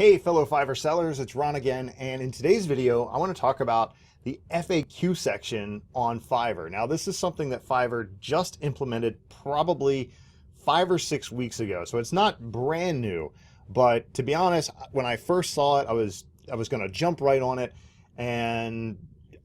Hey fellow Fiverr sellers, it's Ron again, and in today's video I want to talk about the FAQ section on Fiverr. Now this is something that Fiverr just implemented probably 5 or 6 weeks ago, so it's not brand new, but to be honest, when I first saw it, I was going to jump right on it, and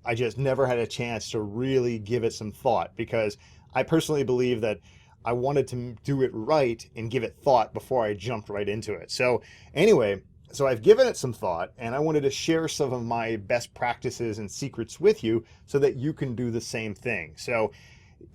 I just never had a chance to really give it some thought because I personally believe that I wanted to do it right and give it thought before I jumped right into it. So anyway, so I've given it some thought and I wanted to share some of my best practices and secrets with you so that you can do the same thing. So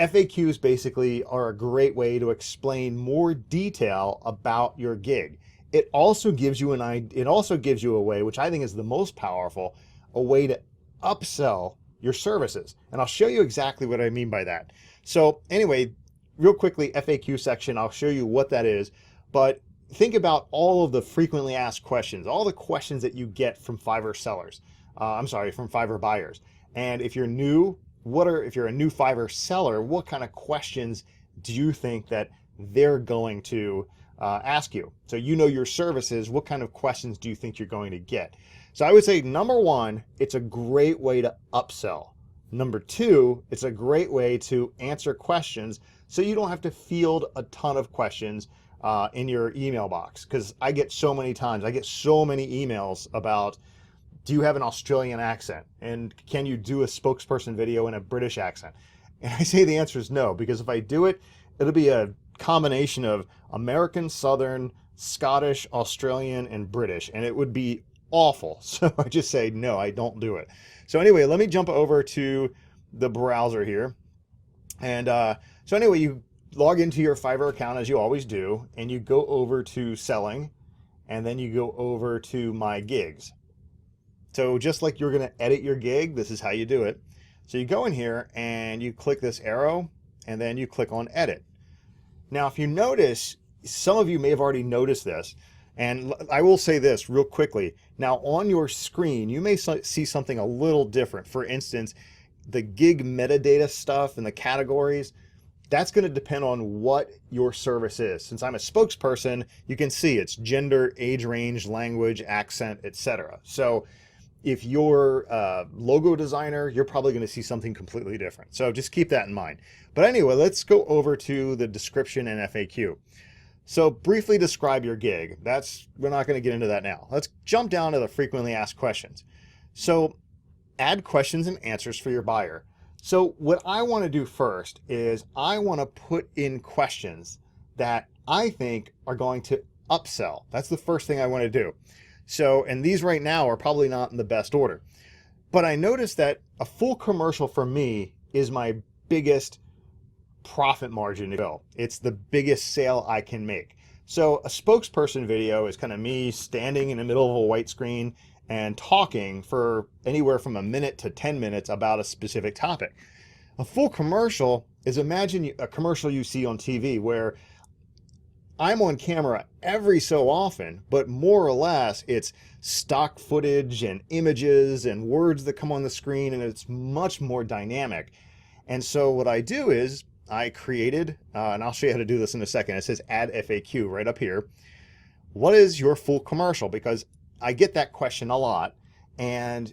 FAQs basically are a great way to explain more detail about your gig. It also gives you a way, which I think is the most powerful, a way to upsell your services. And I'll show you exactly what I mean by that. So anyway, real quickly, FAQ section, I'll show you what that is, but think about all of the frequently asked questions, all the questions that you get from Fiverr sellers. From Fiverr buyers. And if you're new, if you're a new Fiverr seller, what kind of questions do you think that they're going to ask you? So you know your services, what kind of questions do you think you're going to get? So I would say, number one, it's a great way to upsell. Number two, it's a great way to answer questions so you don't have to field a ton of questions in your email box, because I get so many emails about, do you have an Australian accent? And can you do a spokesperson video in a British accent? And I say the answer is no, because if I do it, it'll be a combination of American, Southern, Scottish, Australian, and British, and it would be awful. So I just say, no, I don't do it. So anyway, let me jump over to the browser here. And so anyway, you log into your Fiverr account as you always do, and you go over to selling, and then you go over to my gigs. So just like you're going to edit your gig, this is how you do it. So you go in here and you click this arrow, and then you click on edit. Now, if you notice, some of you may have already noticed this, and I will say this real quickly. Now on your screen, you may see something a little different. For instance, the gig metadata stuff and the categories, that's going to depend on what your service is. Since I'm a spokesperson, you can see it's gender, age range, language, accent, etc. So if you're a logo designer, you're probably going to see something completely different. So just keep that in mind. But anyway, let's go over to the description and FAQ. So briefly describe your gig. We're not going to get into that now. Let's jump down to the frequently asked questions. So add questions and answers for your buyer. So what I want to do first is I want to put in questions that I think are going to upsell. That's the first thing I want to do. So, and these right now are probably not in the best order, but I noticed that a full commercial for me is my biggest profit margin to go. It's the biggest sale I can make. So a spokesperson video is kind of me standing in the middle of a white screen and talking for anywhere from a minute to 10 minutes about a specific topic. A full commercial is, imagine a commercial you see on TV where I'm on camera every so often, but more or less it's stock footage and images and words that come on the screen, and it's much more dynamic. And so what I do is I created, and I'll show you how to do this in a second. It says add FAQ right up here. What is your full commercial? Because I get that question a lot, and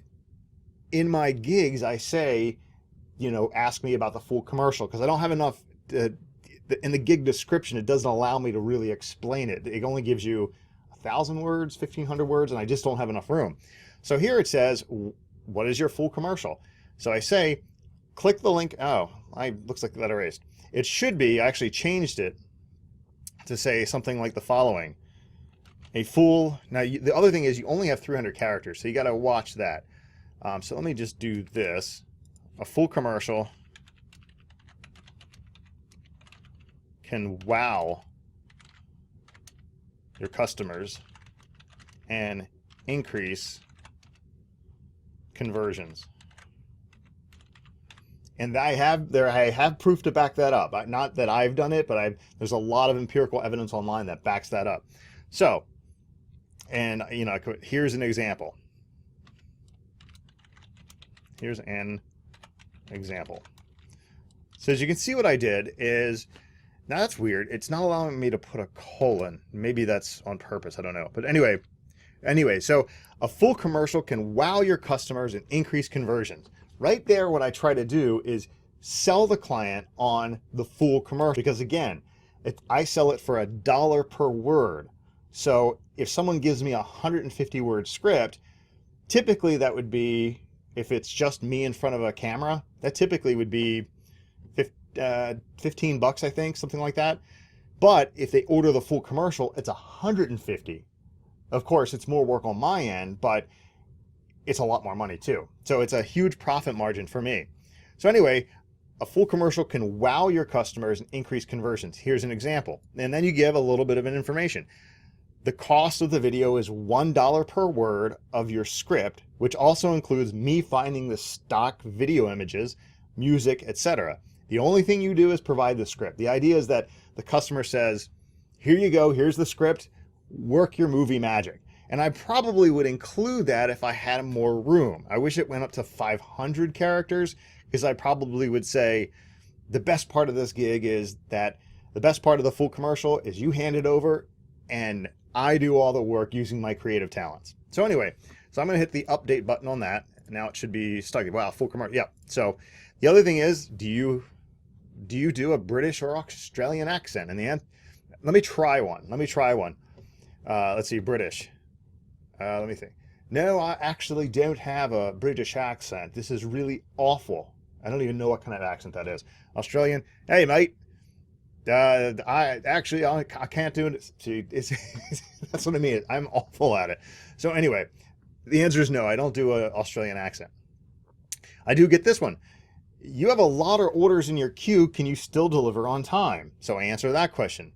in my gigs I say, ask me about the full commercial, because I don't have enough in the gig description. It doesn't allow me to really explain it. It only gives you 1,000 words, 1,500 words, and I just don't have enough room. So here it says, what is your full commercial? So I say, click the link. Looks like that erased. It should be, I actually changed it to say something like the following. Now the other thing is you only have 300 characters, so you got to watch that. So let me just do this. A full commercial can wow your customers and increase conversions. And I have proof to back that up. Not that I've done it, but there's a lot of empirical evidence online that backs that up. So, and here's an example. Here's an example. So as you can see, what I did is, now that's weird. It's not allowing me to put a colon. Maybe that's on purpose. I don't know. But anyway, Anyway, so a full commercial can wow your customers and increase conversions. Right there, what I try to do is sell the client on the full commercial, because again, I sell it for $1 per word. So if someone gives me a 150 word script, typically that would be, if it's just me in front of a camera, that typically would be 15 bucks, I think, something like that. But if they order the full commercial, it's 150. Of course, it's more work on my end, but it's a lot more money too. So it's a huge profit margin for me. So anyway, a full commercial can wow your customers and increase conversions. Here's an example. And then you give a little bit of an information. The cost of the video is $1 per word of your script, which also includes me finding the stock video images, music, etc. The only thing you do is provide the script. The idea is that the customer says, here you go, here's the script, work your movie magic. And I probably would include that if I had more room. I wish it went up to 500 characters, because I probably would say the best part of this gig is that the best part of the full commercial is you hand it over and I do all the work using my creative talents. So anyway, so I'm going to hit the update button on that. Now it should be stuck. Wow, full commercial. Yeah. So the other thing is, do you do a British or Australian accent? And the end, let me try one. Let's see, British. Let me think. No, I actually don't have a British accent. This is really awful. I don't even know what kind of accent that is. Australian. Hey, mate. I can't do it. See, that's what I mean. I'm awful at it. So anyway, the answer is no. I don't do an Australian accent. I do get this one. You have a lot of orders in your queue. Can you still deliver on time? So I answer that question.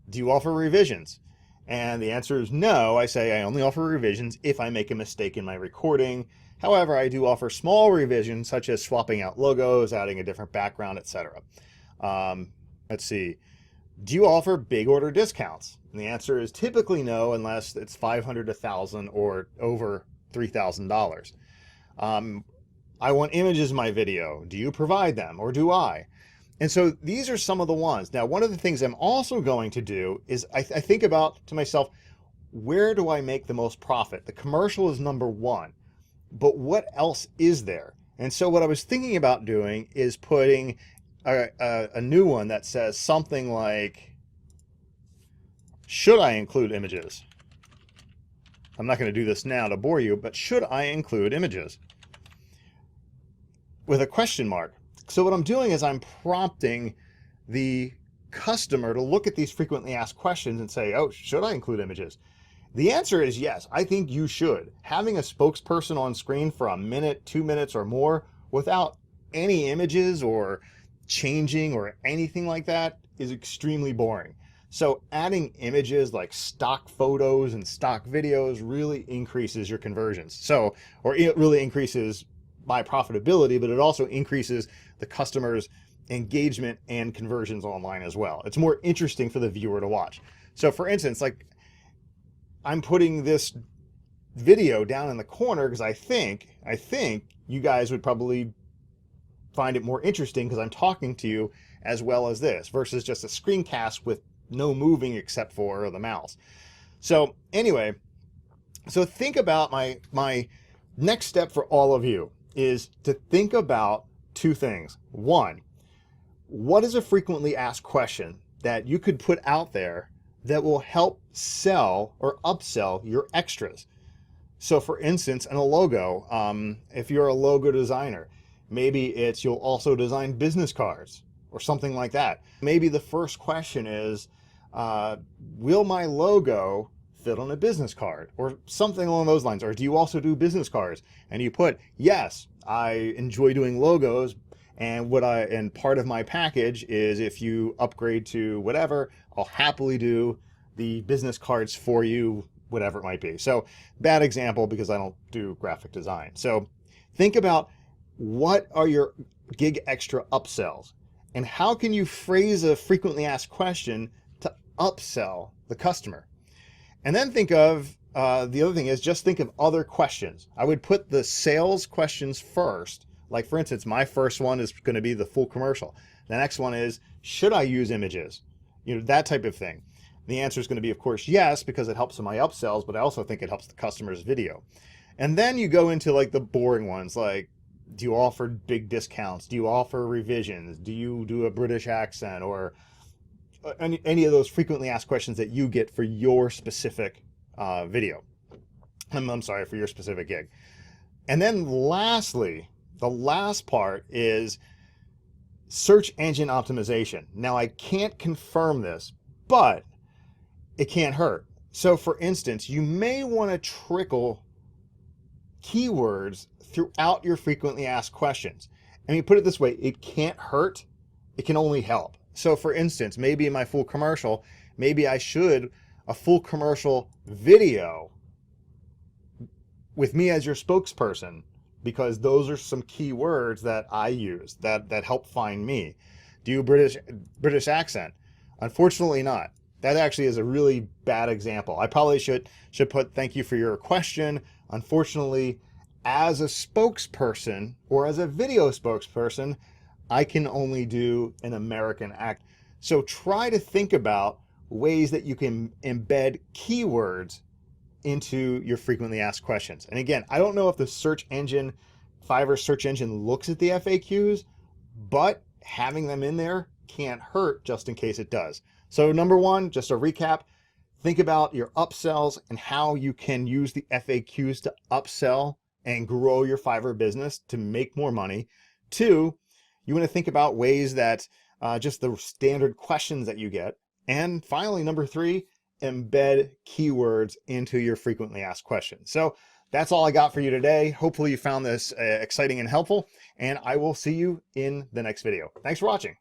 Do you offer revisions? And the answer is no. I say I only offer revisions if I make a mistake in my recording. However, I do offer small revisions, such as swapping out logos, adding a different background, etc. Let's see. Do you offer big order discounts? And the answer is typically no, unless it's $500, $1,000, or over $3,000. I want images in my video. Do you provide them, or do I? And so these are some of the ones. Now, one of the things I'm also going to do is I think about to myself, where do I make the most profit? The commercial is number one, but what else is there? And so what I was thinking about doing is putting a new one that says something like, should I include images? I'm not going to do this now to bore you, but should I include images? With a question mark. So what I'm doing is I'm prompting the customer to look at these frequently asked questions and say, oh, should I include images? The answer is yes, I think you should. Having a spokesperson on screen for a minute, 2 minutes or more without any images or changing or anything like that is extremely boring. So adding images like stock photos and stock videos really increases your conversions. So, or it really increases my profitability, but it also increases the customer's engagement and conversions online as well. It's more interesting for the viewer to watch. So for instance, like I'm putting this video down in the corner because I think you guys would probably find it more interesting because I'm talking to you as well as this versus just a screencast with no moving except for the mouse. So anyway, so think about my next step for all of you is to think about two things. One, what is a frequently asked question that you could put out there that will help sell or upsell your extras? So for instance, in a logo, if you're a logo designer, maybe it's you'll also design business cards or something like that. Maybe the first question is, will my logo fit on a business card or something along those lines? Or do you also do business cards? And you put, yes, I enjoy doing logos, and part of my package is if you upgrade to whatever, I'll happily do the business cards for you, whatever it might be. So bad example because I don't do graphic design. So think about what are your gig extra upsells and how can you phrase a frequently asked question to upsell the customer? And then think of, the other thing is just think of other questions. I would put the sales questions first. Like for instance, my first one is going to be the full commercial. The next one is, should I use images? You know, that type of thing. The answer is going to be, of course, yes, because it helps in my upsells, but I also think it helps the customer's video. And then you go into like the boring ones, like, do you offer big discounts? Do you offer revisions? Do you do a British accent? Or any of those frequently asked questions that you get for your specific video. I'm sorry, for your specific gig. And then lastly, the last part is search engine optimization. Now, I can't confirm this, but it can't hurt. So for instance, you may want to trickle keywords throughout your frequently asked questions. I mean, put it this way, it can't hurt, it can only help. So for instance, maybe in my full commercial, maybe I should a full commercial video with me as your spokesperson, because those are some keywords that I use that help find me. Do you British accent? Unfortunately not. That actually is a really bad example. I probably should put thank you for your question. Unfortunately, as a spokesperson or as a video spokesperson, I can only do an American accent. So try to think about ways that you can embed keywords into your frequently asked questions. And again, I don't know if the search engine, Fiverr search engine, looks at the FAQs, but having them in there can't hurt just in case it does. So number one, just a recap, think about your upsells and how you can use the FAQs to upsell and grow your Fiverr business to make more money. Two, you want to think about ways that just the standard questions that you get. And finally, number three, embed keywords into your frequently asked questions. So that's all I got for you today. Hopefully you found this exciting and helpful, and I will see you in the next video. Thanks for watching.